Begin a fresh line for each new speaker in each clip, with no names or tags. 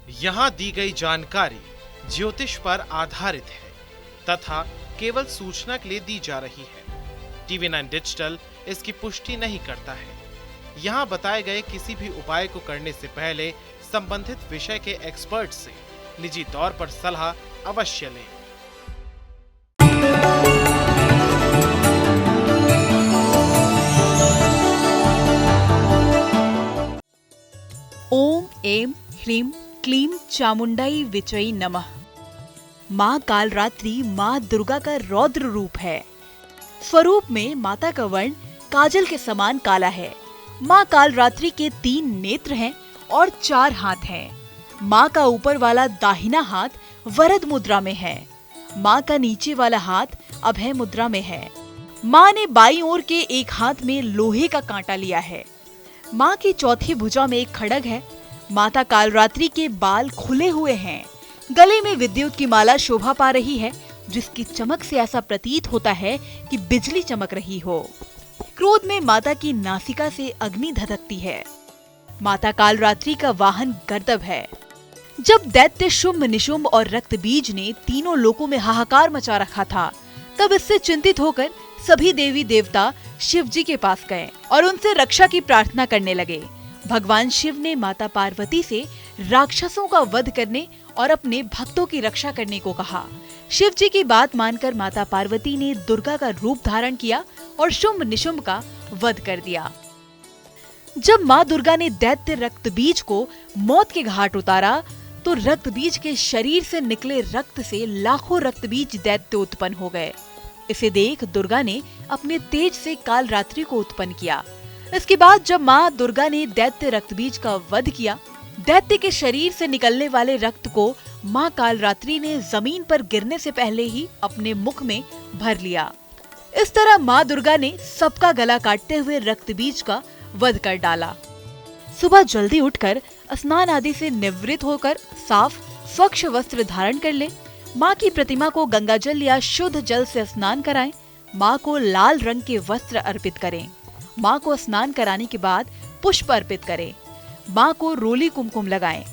यहाँ दी गई जानकारी ज्योतिष पर आधारित है तथा केवल सूचना के लिए दी जा रही है। TV9 डिजिटल इसकी पुष्टि नहीं करता है। यहाँ बताए गए किसी भी उपाय को करने से पहले संबंधित विषय के एक्सपर्ट से निजी तौर पर सलाह अवश्य लें।
ओम ऐं ह्रीं क्लीं चामुंडाई विचई नमः। माँ कालरात्रि माँ दुर्गा का रौद्र रूप है। स्वरूप में माता का वर्ण काजल के समान काला है। माँ कालरात्रि के 3 नेत्र हैं और 4 हाथ हैं। माँ का ऊपर वाला दाहिना हाथ वरद मुद्रा में है। माँ का नीचे वाला हाथ अभय मुद्रा में है। माँ ने बाईं ओर के एक हाथ में लोहे का कांटा लिया है। माँ की चौथी भुजा में एक खड्ग है। माता कालरात्रि के बाल खुले हुए हैं। गले में विद्युत की माला शोभा पा रही है, जिसकी चमक से ऐसा प्रतीत होता है कि बिजली चमक रही हो। क्रोध में माता की नासिका से अग्नि धधकती है। माता कालरात्रि का वाहन गर्दभ है। जब दैत्य शुंभ निशुंभ और रक्तबीज ने तीनों लोकों में हाहाकार मचा रखा था, तब इससे चिंतित होकर सभी देवी देवता शिव जी के पास गए और उनसे रक्षा की प्रार्थना करने लगे। भगवान शिव ने माता पार्वती से राक्षसों का वध करने और अपने भक्तों की रक्षा करने को कहा। शिव जी की बात मानकर माता पार्वती ने दुर्गा का रूप धारण किया और शुंभ निशुंभ का वध कर दिया। जब माँ दुर्गा ने दैत्य रक्तबीज को मौत के घाट उतारा, तो रक्तबीज के शरीर से निकले रक्त से लाखों रक्तबीज दैत्य उत्पन्न हो गए। इसे देख दुर्गा ने अपने तेज से कालरात्रि को उत्पन्न किया। इसके बाद जब माँ दुर्गा ने दैत्य रक्तबीज का वध किया, दैत्य के शरीर से निकलने वाले रक्त को माँ कालरात्रि ने जमीन पर गिरने से पहले ही अपने मुख में भर लिया। इस तरह माँ दुर्गा ने सबका गला काटते हुए रक्तबीज का वध कर डाला। सुबह जल्दी उठकर स्नान आदि से निवृत्त होकर साफ स्वच्छ वस्त्र धारण कर ले। माँ की प्रतिमा को गंगाजल या शुद्ध जल से स्नान कराएं। माँ को लाल रंग के वस्त्र अर्पित करें। माँ को स्नान कराने के बाद पुष्प अर्पित करें। माँ को रोली कुमकुम लगाएं।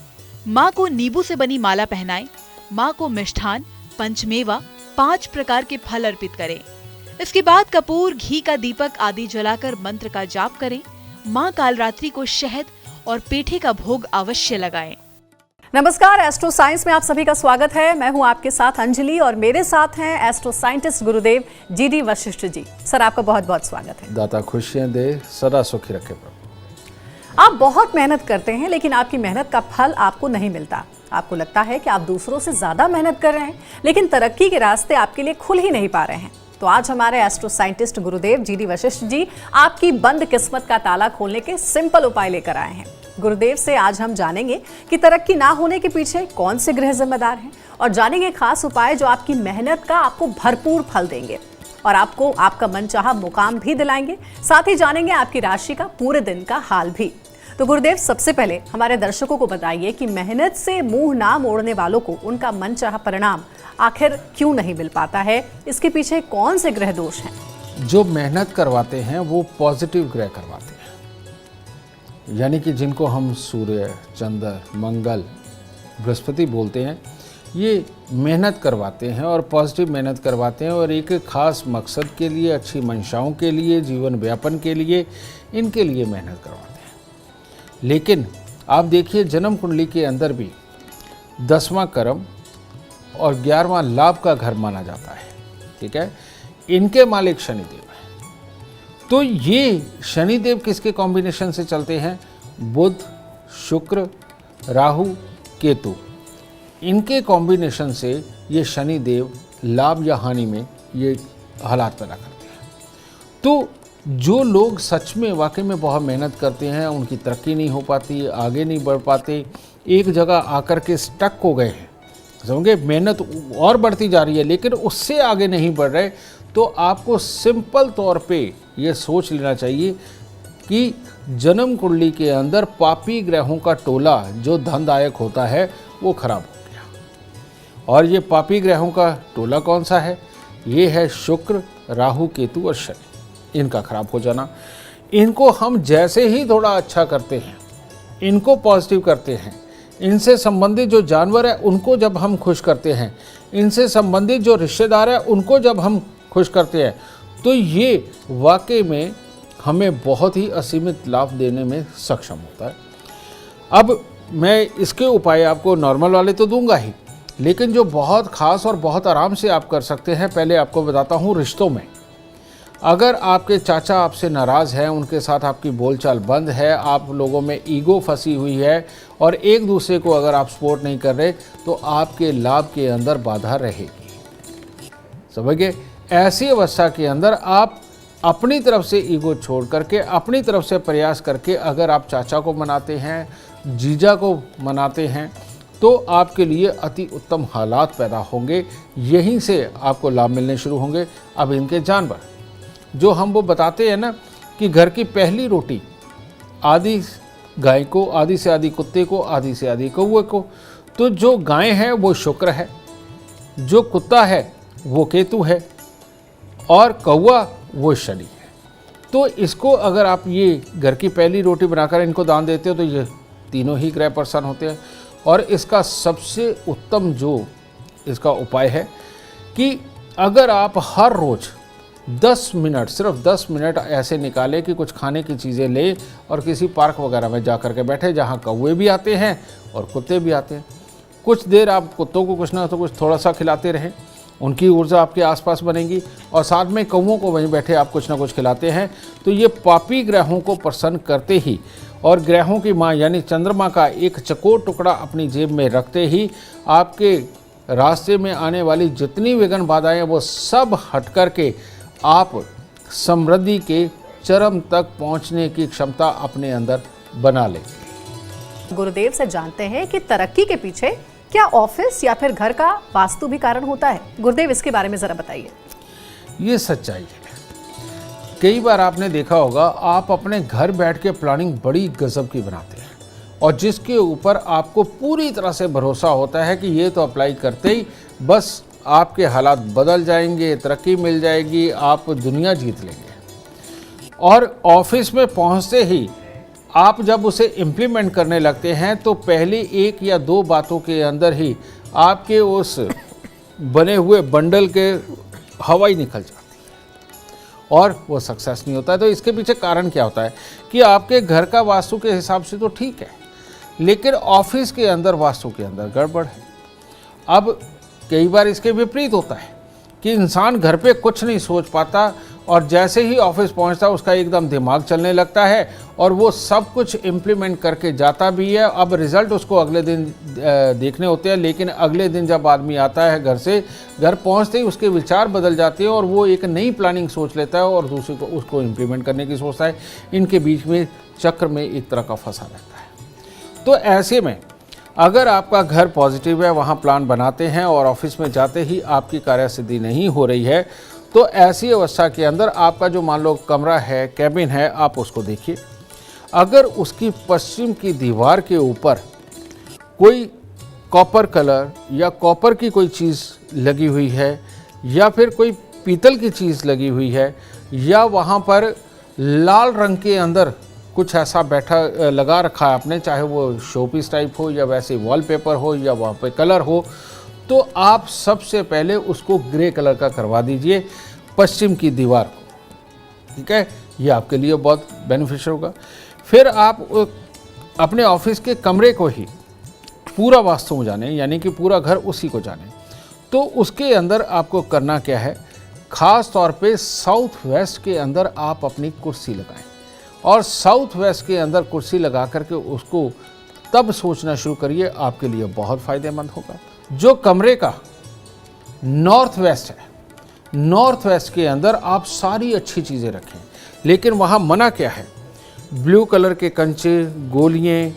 माँ को नींबू से बनी माला पहनाएं। माँ को मिष्ठान, पंचमेवा, 5 प्रकार के फल अर्पित करें। इसके बाद कपूर, घी का दीपक आदि जलाकर मंत्र का जाप करें। माँ कालरात्रि को शहद और पेठे का भोग अवश्य लगाएं।
नमस्कार, एस्ट्रो साइंस में आप सभी का स्वागत है। मैं हूं आपके साथ अंजलि और मेरे साथ हैं एस्ट्रो साइंटिस्ट गुरुदेव GD वशिष्ठ जी। सर, आपका बहुत बहुत स्वागत है।
दाता खुशियां दे, सदा सुखी रखे प्रभु।
आप बहुत मेहनत करते हैं, लेकिन आपकी मेहनत का फल आपको नहीं मिलता। आपको लगता है कि आप दूसरों से ज्यादा मेहनत कर रहे हैं, लेकिन तरक्की के रास्ते आपके लिए खुल ही नहीं पा रहे हैं। तो आज हमारे एस्ट्रो साइंटिस्ट गुरुदेव GD वशिष्ठ जी आपकी बंद किस्मत का ताला खोलने के सिंपल उपाय लेकर आए हैं। गुरुदेव से आज हम जानेंगे कि तरक्की ना होने के पीछे कौन से ग्रह जिम्मेदार हैं, और जानेंगे खास उपाय जो आपकी मेहनत का आपको भरपूर फल देंगे और आपको आपका मनचाहा मुकाम भी दिलाएंगे। साथ ही जानेंगे आपकी राशि का पूरे दिन का हाल भी। तो गुरुदेव, सबसे पहले हमारे दर्शकों को बताइए कि मेहनत से मुंह ना मोड़ने वालों को उनका मनचाहा परिणाम आखिर क्यों नहीं मिल पाता है? इसके पीछे कौन से ग्रह दोष हैं?
जो मेहनत करवाते हैं वो पॉजिटिव ग्रह करवाते हैं, यानी कि जिनको हम सूर्य, चंद्र, मंगल, बृहस्पति बोलते हैं, ये मेहनत करवाते हैं और पॉजिटिव मेहनत करवाते हैं और एक खास मकसद के लिए, अच्छी मंशाओं के लिए, जीवन व्यापन के लिए, इनके लिए मेहनत करवाते हैं। लेकिन आप देखिए, जन्म कुंडली के अंदर भी 10वां कर्म और 11वां लाभ का घर माना जाता है, ठीक है। इनके मालिक शनिदेव हैं। तो ये शनिदेव किसके कॉम्बिनेशन से चलते हैं? बुध, शुक्र, राहु, केतु, इनके कॉम्बिनेशन से ये शनिदेव लाभ या हानि में ये हालात पैदा करते हैं। तो जो लोग सच में वाकई में बहुत मेहनत करते हैं, उनकी तरक्की नहीं हो पाती, आगे नहीं बढ़ पाते, एक जगह आकर के स्टक हो गए हैं, समझे, मेहनत और बढ़ती जा रही है लेकिन उससे आगे नहीं बढ़ रहे, तो आपको सिंपल तौर पे ये सोच लेना चाहिए कि जन्म कुंडली के अंदर पापी ग्रहों का टोला जो धनदायक होता है वो खराब हो गया। और ये पापी ग्रहों का टोला कौन सा है? ये है शुक्र, राहु, केतु और शनि। इनका खराब हो जाना। इनको हम जैसे ही थोड़ा अच्छा करते हैं, इनको पॉजिटिव करते हैं, इनसे संबंधित जो जानवर है उनको जब हम खुश करते हैं, इनसे संबंधित जो रिश्तेदार है उनको जब हम खुश करते हैं, तो ये वाकई में हमें बहुत ही असीमित लाभ देने में सक्षम होता है। अब मैं इसके उपाय आपको नॉर्मल वाले तो दूंगा ही, लेकिन जो बहुत ख़ास और बहुत आराम से आप कर सकते हैं, पहले आपको बताता हूँ रिश्तों में। अगर आपके चाचा आपसे नाराज़ हैं, उनके साथ आपकी बोलचाल बंद है, आप लोगों में ईगो फंसी हुई है और एक दूसरे को अगर आप सपोर्ट नहीं कर रहे, तो आपके लाभ के अंदर बाधा रहेगी। समझ गए? ऐसी अवस्था के अंदर आप अपनी तरफ से ईगो छोड़ करके, अपनी तरफ से प्रयास करके अगर आप चाचा को मनाते हैं, जीजा को मनाते हैं, तो आपके लिए अति उत्तम हालात पैदा होंगे। यहीं से आपको लाभ मिलने शुरू होंगे। अब इनके जानवर जो हम वो बताते हैं ना कि घर की पहली रोटी आधी गाय को, आधी से आधी कुत्ते को, आधी से आधी कौवे को, तो जो गाय है वो शुक्र है, जो कुत्ता है वो केतु है और कौवा वो शनि है। तो इसको अगर आप ये घर की पहली रोटी बनाकर इनको दान देते हो तो ये तीनों ही ग्रह प्रसन्न होते हैं। और इसका सबसे उत्तम जो इसका उपाय है कि अगर आप हर रोज़ 10 मिनट, सिर्फ 10 मिनट ऐसे निकालें कि कुछ खाने की चीज़ें लें और किसी पार्क वगैरह में जा कर के बैठे जहाँ कौवे भी आते हैं और कुत्ते भी आते हैं। कुछ देर आप कुत्तों को कुछ ना तो कुछ थोड़ा सा खिलाते रहें, उनकी ऊर्जा आपके आसपास बनेगी, और साथ में कौवों को वहीं बैठे आप कुछ ना कुछ खिलाते हैं, तो ये पापी ग्रहों को प्रसन्न करते ही और ग्रहों की माँ यानी चंद्रमा का एक चकोर टुकड़ा अपनी जेब में रखते ही आपके रास्ते में आने वाली जितनी विघ्न बाधाएं हैं वो सब हट कर के आप समृद्धि के चरम तक पहुंचने की क्षमता अपने अंदर बना लेंगे।
गुरुदेव से जानते हैं कि तरक्की के पीछे क्या ऑफिस या फिर घर का वास्तु भी कारण होता है। गुरुदेव, इसके बारे में जरा बताइए।
ये सच्चाई है। कई बार आपने देखा होगा, आप अपने घर बैठ के प्लानिंग बड़ी गजब की बनाते हैं और जिसके ऊपर आपको पूरी तरह से भरोसा होता है कि ये तो अप्लाई करते ही बस आपके हालात बदल जाएंगे, तरक्की मिल जाएगी, आप दुनिया जीत लेंगे। और ऑफिस में पहुंचते ही आप जब उसे इम्प्लीमेंट करने लगते हैं तो पहले 1 या 2 बातों के अंदर ही आपके उस बने हुए बंडल के हवा ही निकल जाती है और वो सक्सेस नहीं होता है। तो इसके पीछे कारण क्या होता है कि आपके घर का वास्तु के हिसाब से तो ठीक है, लेकिन ऑफिस के अंदर वास्तु के अंदर गड़बड़ है। अब कई बार इसके विपरीत होता है कि इंसान घर पे कुछ नहीं सोच पाता और जैसे ही ऑफिस पहुंचता है उसका एकदम दिमाग चलने लगता है और वो सब कुछ इम्प्लीमेंट करके जाता भी है। अब रिज़ल्ट उसको अगले दिन देखने होते हैं, लेकिन अगले दिन जब आदमी आता है घर से, घर पहुंचते ही उसके विचार बदल जाते हैं और वो एक नई प्लानिंग सोच लेता है और दूसरे को उसको इम्प्लीमेंट करने की सोचता है। इनके बीच में चक्र में एक तरह का फंसा रहता है। तो ऐसे में अगर आपका घर पॉजिटिव है, वहाँ प्लान बनाते हैं और ऑफिस में जाते ही आपकी कार्यसिद्धि नहीं हो रही है, तो ऐसी अवस्था के अंदर आपका जो मान लो कमरा है, कैबिन है, आप उसको देखिए। अगर उसकी पश्चिम की दीवार के ऊपर कोई कॉपर कलर या कॉपर की कोई चीज़ लगी हुई है या फिर कोई पीतल की चीज़ लगी हुई है या वहाँ पर लाल रंग के अंदर कुछ ऐसा लगा रखा है आपने, चाहे वो शोपीस टाइप हो या वैसे वॉलपेपर हो या वहाँ पे कलर हो, तो आप सबसे पहले उसको ग्रे कलर का करवा दीजिए पश्चिम की दीवार को। ठीक है, ये आपके लिए बहुत बेनिफिशियल होगा। फिर आप अपने ऑफिस के कमरे को ही पूरा वास्तु में जाने, यानी कि पूरा घर उसी को जाने, तो उसके अंदर आपको करना क्या है, ख़ास तौर पे साउथ वेस्ट के अंदर आप अपनी कुर्सी लगाएं और साउथ वेस्ट के अंदर कुर्सी लगा करके उसको तब सोचना शुरू करिए, आपके लिए बहुत फ़ायदेमंद होगा। जो कमरे का नॉर्थ वेस्ट है, नॉर्थ वेस्ट के अंदर आप सारी अच्छी चीज़ें रखें, लेकिन वहाँ मना क्या है, ब्लू कलर के कंचे, गोलियाँ,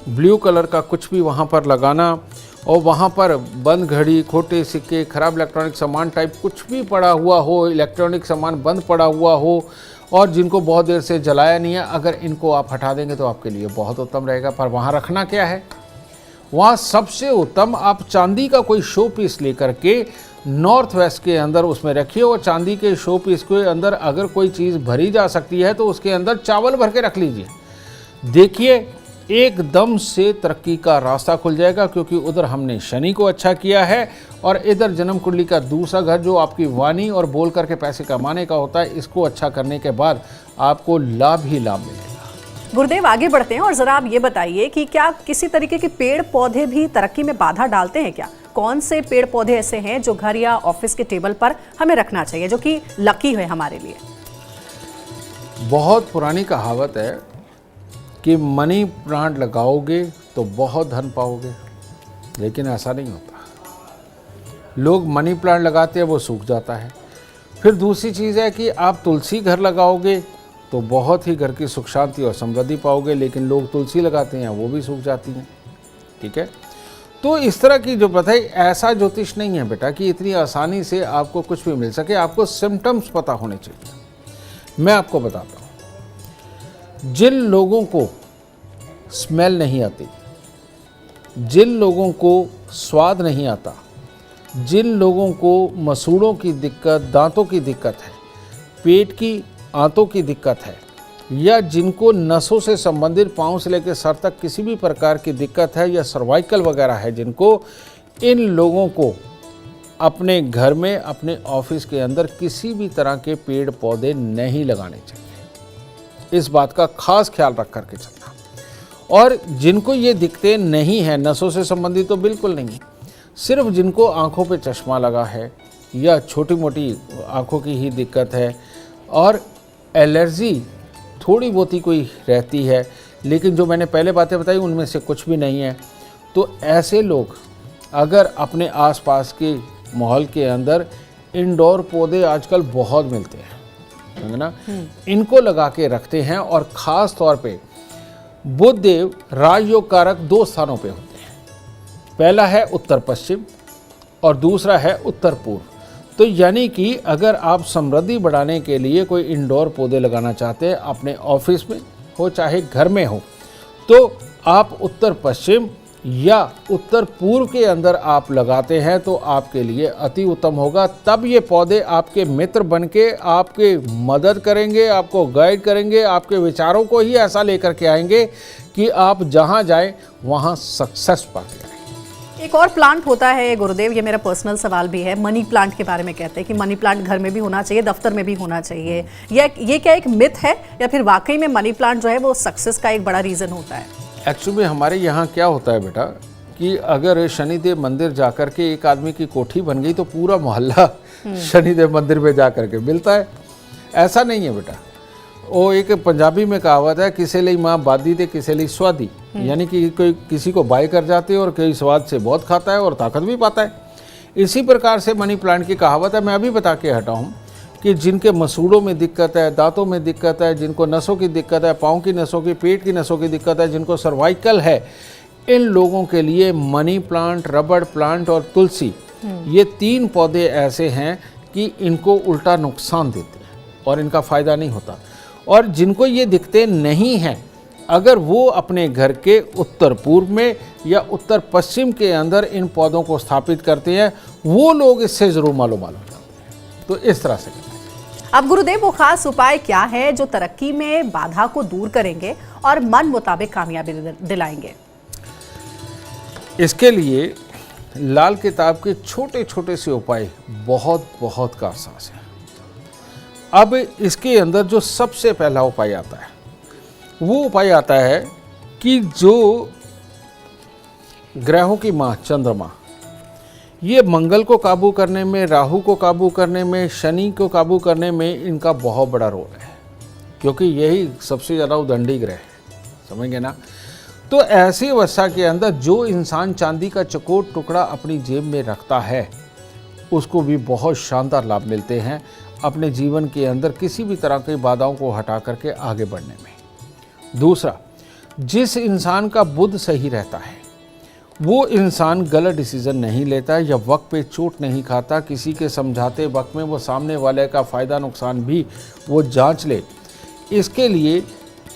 ब्लू कलर का कुछ भी वहाँ पर लगाना और वहाँ पर बंद घड़ी, खोटे सिक्के, खराब इलेक्ट्रॉनिक सामान टाइप कुछ भी पड़ा हुआ हो, इलेक्ट्रॉनिक सामान बंद पड़ा हुआ हो और जिनको बहुत देर से जलाया नहीं है, अगर इनको आप हटा देंगे तो आपके लिए बहुत उत्तम रहेगा। पर वहाँ रखना क्या है, वहाँ सबसे उत्तम आप चांदी का कोई शो पीस लेकर के नॉर्थ वेस्ट के अंदर उसमें रखिए और चांदी के शो पीस के अंदर अगर कोई चीज़ भरी जा सकती है तो उसके अंदर चावल भर के रख लीजिए। देखिए एकदम से तरक्की का रास्ता खुल जाएगा, क्योंकि उधर हमने शनि को अच्छा किया है और इधर जन्म कुंडली का दूसरा घर जो आपकी वाणी और बोल करके पैसे कमाने का होता है, इसको अच्छा करने के बाद आपको लाभ ही लाभ मिलेगा।
गुरुदेव, आगे बढ़ते हैं और जरा आप ये बताइए कि क्या किसी तरीके के पेड़ पौधे भी तरक्की में बाधा डालते हैं क्या? कौन से पेड़ पौधे ऐसे हैं जो घर या ऑफिस के टेबल पर हमें रखना चाहिए, जो कि लकी है हमारे लिए?
बहुत पुरानी कहावत है कि मनी प्लांट लगाओगे तो बहुत धन पाओगे, लेकिन ऐसा नहीं होता। लोग मनी प्लांट लगाते हैं, वो सूख जाता है। फिर दूसरी चीज़ है कि आप तुलसी घर लगाओगे तो बहुत ही घर की सुख शांति और समृद्धि पाओगे, लेकिन लोग तुलसी लगाते हैं वो भी सूख जाती हैं। ठीक है, तो इस तरह की जो प्रथा है, ऐसा ज्योतिष नहीं है बेटा कि इतनी आसानी से आपको कुछ भी मिल सके। आपको सिम्टम्स पता होने चाहिए। मैं आपको बताता हूँ, जिन लोगों को स्मेल नहीं आती, जिन लोगों को स्वाद नहीं आता, जिन लोगों को मसूड़ों की दिक्कत, दांतों की दिक्कत है, पेट की आंतों की दिक्कत है, या जिनको नसों से संबंधित पाँव से लेकर सर तक किसी भी प्रकार की दिक्कत है, या सर्वाइकल वगैरह है जिनको, इन लोगों को अपने घर में, अपने ऑफिस के अंदर किसी भी तरह के पेड़ पौधे नहीं लगाने चाहिए। इस बात का खास ख्याल रख करके चलना। और जिनको ये दिक्कतें नहीं हैं, नसों से संबंधित तो बिल्कुल नहीं, सिर्फ जिनको आँखों पे चश्मा लगा है या छोटी मोटी आँखों की ही दिक्कत है और एलर्जी थोड़ी बहुत ही कोई रहती है, लेकिन जो मैंने पहले बातें बताई उनमें से कुछ भी नहीं है, तो ऐसे लोग अगर अपने आसपास के माहौल के अंदर इंडोर पौधे आजकल बहुत मिलते हैं, है ना, इनको लगा के रखते हैं। और ख़ास तौर पे बुध देव राजयोग कारक 2 स्थानों पे होते हैं। पहला है उत्तर पश्चिम और दूसरा है उत्तर पूर्व। तो यानी कि अगर आप समृद्धि बढ़ाने के लिए कोई इंडोर पौधे लगाना चाहते हैं, अपने ऑफिस में हो चाहे घर में हो, तो आप उत्तर पश्चिम या उत्तर पूर्व के अंदर आप लगाते हैं तो आपके लिए अति उत्तम होगा। तब ये पौधे आपके मित्र बनके आपके मदद करेंगे, आपको गाइड करेंगे, आपके विचारों को ही ऐसा लेकर के आएंगे कि आप जहाँ जाएं वहाँ सक्सेस पाते आएं।
एक और प्लांट होता है गुरुदेव, ये मेरा पर्सनल सवाल भी है, मनी प्लांट के बारे में कहते हैं कि मनी प्लांट घर में भी होना चाहिए, दफ्तर में भी होना चाहिए। ये क्या एक मिथ है या फिर वाकई में मनी प्लांट जो है वो सक्सेस का एक बड़ा रीज़न होता है?
एक्चुअली हमारे यहाँ क्या होता है बेटा कि अगर शनिदेव मंदिर जाकर के एक आदमी की कोठी बन गई तो पूरा मोहल्ला शनिदेव मंदिर में जा करके मिलता है। ऐसा नहीं है बेटा। वो एक पंजाबी में कहावत है, किसी लिए माँ बादी थे किसी लिए स्वादी, यानी कि कोई किसी को बाय कर जाते हैं और कोई स्वाद से बहुत खाता है और ताकत भी पाता है। इसी प्रकार से मनी प्लांट की कहावत है, मैं अभी बता के हटा हूँ कि जिनके मसूड़ों में दिक्कत है, दांतों में दिक्कत है, जिनको नसों की दिक्कत है, पाँव की नसों की, पेट की नसों की दिक्कत है, जिनको सर्वाइकल है, इन लोगों के लिए मनी प्लांट, रबड़ प्लांट और तुलसी, ये 3 पौधे ऐसे हैं कि इनको उल्टा नुकसान देते हैं और इनका फ़ायदा नहीं होता। और जिनको ये दिक्कतें नहीं हैं, अगर वो अपने घर के उत्तर पूर्व में या उत्तर पश्चिम के अंदर इन पौधों को स्थापित करते हैं, वो लोग इससे ज़रूर मालूम हैं। तो इस तरह से
अब गुरुदेव वो खास उपाय क्या है जो तरक्की में बाधा को दूर करेंगे और मन मुताबिक कामयाबी दिलाएंगे?
इसके लिए लाल किताब के छोटे छोटे से उपाय बहुत कारसाज हैं। अब इसके अंदर जो सबसे पहला उपाय आता है वो उपाय आता है कि जो ग्रहों की माँ चंद्रमा, ये मंगल को काबू करने में, राहु को काबू करने में, शनि को काबू करने में इनका बहुत बड़ा रोल है, क्योंकि यही सबसे ज़्यादा उदंडी ग्रह है, समझेंगे ना। तो ऐसी अवस्था के अंदर जो इंसान चांदी का चकोर टुकड़ा अपनी जेब में रखता है उसको भी बहुत शानदार लाभ मिलते हैं अपने जीवन के अंदर किसी भी तरह की बाधाओं को हटा करके आगे बढ़ने में। दूसरा, जिस इंसान का बुध सही रहता है वो इंसान गलत डिसीजन नहीं लेता या वक्त पे चोट नहीं खाता, किसी के समझाते वक्त में वो सामने वाले का फ़ायदा नुकसान भी वो जांच ले। इसके लिए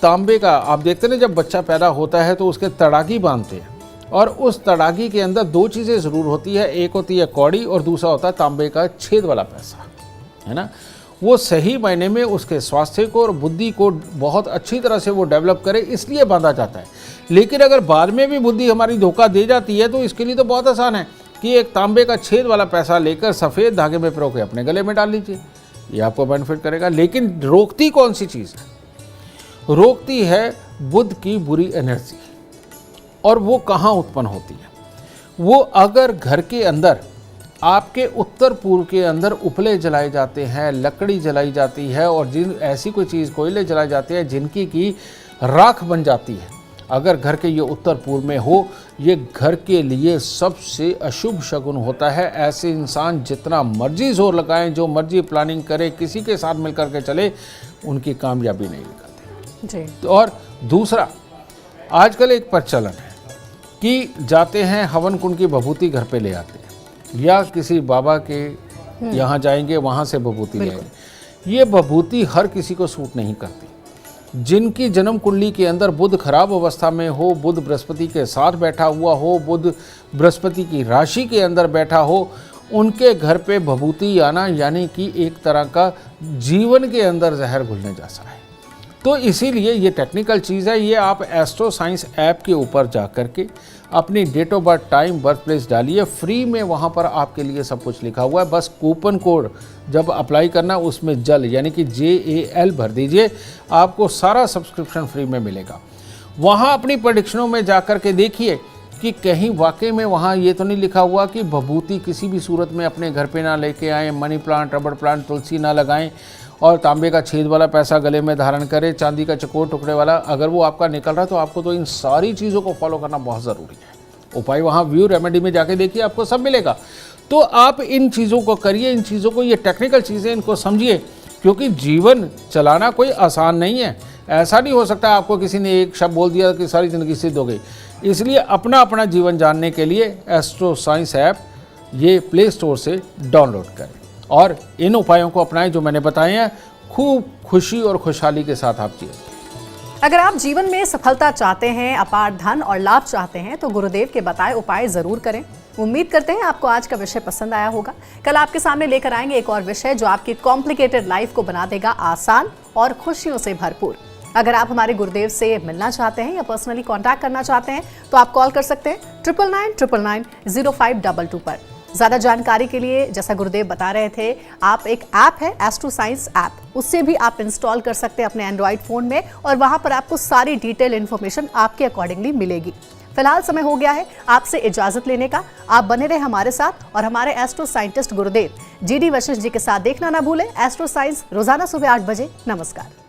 तांबे का, आप देखते हैं जब बच्चा पैदा होता है तो उसके तड़ागी बांधते हैं और उस तड़ागी के अंदर 2 चीज़ें ज़रूर होती है, एक होती है कौड़ी और दूसरा होता है तांबे का छेद वाला पैसा, है ना। वो सही मायने में उसके स्वास्थ्य को और बुद्धि को बहुत अच्छी तरह से वो डेवलप करे, इसलिए बांधा जाता है। लेकिन अगर बाद में भी बुद्धि हमारी धोखा दे जाती है तो इसके लिए तो बहुत आसान है कि एक तांबे का छेद वाला पैसा लेकर सफ़ेद धागे में पिरो के अपने गले में डाल लीजिए, ये आपको बेनिफिट करेगा। लेकिन रोकती कौन सी चीज़ है? रोकती है बुध की बुरी एनर्जी। और वो कहाँ उत्पन्न होती है? वो अगर घर के अंदर, आपके उत्तर पूर्व के अंदर उपले जलाए जाते हैं, लकड़ी जलाई जाती है और जिन ऐसी कोई चीज़ कोयले जलाए जाते हैं जिनकी की राख बन जाती है, अगर घर के ये उत्तर पूर्व में हो, ये घर के लिए सबसे अशुभ शगुन होता है। ऐसे इंसान जितना मर्जी जोर लगाएं, जो मर्जी प्लानिंग करे, किसी के साथ मिलकर के चले, उनकी कामयाबी नहीं निकलती जी। और दूसरा, आजकल एक प्रचलन है कि जाते हैं हवन कुंड की भभूति घर पे ले आते हैं, या किसी बाबा के यहाँ जाएंगे, वहाँ से भभूति ले आएंगे। ये भभूति हर किसी को सूट नहीं करती। जिनकी जन्म कुंडली के अंदर बुध खराब अवस्था में हो, बुध बृहस्पति के साथ बैठा हुआ हो, बुध बृहस्पति की राशि के अंदर बैठा हो, उनके घर पे भभूति आना यानी कि एक तरह का जीवन के अंदर जहर घुलने जैसा है। तो इसीलिए ये टेक्निकल चीज़ है। ये आप एस्ट्रो साइंस ऐप के ऊपर जा कर के अपनी date of birth, time, birth place डालिए, फ्री में वहाँ पर आपके लिए सब कुछ लिखा हुआ है। बस कूपन कोड जब अप्लाई करना, उसमें जल यानी कि JAL भर दीजिए, आपको सारा सब्सक्रिप्शन फ्री में मिलेगा। वहाँ अपनी प्रेडिक्शनों में जा कर के देखिए कि कहीं वाकई में वहाँ ये तो नहीं लिखा हुआ कि भभूति किसी भी सूरत में अपने घर पे ना लेके आएँ, मनी प्लांट, रबड़ प्लांट, तुलसी ना लगाएं, और तांबे का छेद वाला पैसा गले में धारण करें, चांदी का चकोर टुकड़े वाला। अगर वो आपका निकल रहा है तो आपको तो इन सारी चीज़ों को फॉलो करना बहुत ज़रूरी है। उपाय वहाँ व्यू रेमेडी में जाके देखिए, आपको सब मिलेगा। तो आप इन चीज़ों को करिए, इन चीज़ों को, ये टेक्निकल चीज़ें, इनको समझिए, क्योंकि जीवन चलाना कोई आसान नहीं है। ऐसा नहीं हो सकता आपको किसी ने एक शब्द बोल दिया कि सारी ज़िंदगी सिद्ध हो गई। इसलिए अपना अपना जीवन जानने के लिए एस्ट्रो साइंस ऐप ये प्ले स्टोर से डाउनलोड करें और इन उपायों को अपनाएं जो मैंने बताए हैं। खूब खुशी और खुशहाली के साथ आप जिए।
अगर आप जीवन में सफलता चाहते हैं, अपार धन और लाभ चाहते हैं, तो गुरुदेव के बताए उपाय जरूर करें। उम्मीद करते हैं आपको आज का विषय पसंद आया होगा। कल आपके सामने लेकर आएंगे एक और विषय जो आपकी कॉम्प्लिकेटेड लाइफ को बना देगा आसान और खुशियों से भरपूर। अगर आप हमारे गुरुदेव से मिलना चाहते हैं या पर्सनली कांटेक्ट करना चाहते हैं तो आप कॉल कर सकते हैं 9999990522 पर। ज्यादा जानकारी के लिए, जैसा गुरुदेव बता रहे थे, आप एक ऐप है एस्ट्रो साइंस ऐप, उससे भी आप इंस्टॉल कर सकते हैं अपने एंड्रॉइड फोन में और वहां पर आपको सारी डिटेल इन्फॉर्मेशन आपके अकॉर्डिंगली मिलेगी। फिलहाल समय हो गया है आपसे इजाजत लेने का। आप बने रहे हमारे साथ और हमारे एस्ट्रो साइंटिस्ट गुरुदेव GD वशिष्ठ जी के साथ देखना ना भूलें एस्ट्रो साइंस रोजाना सुबह 8 बजे। नमस्कार।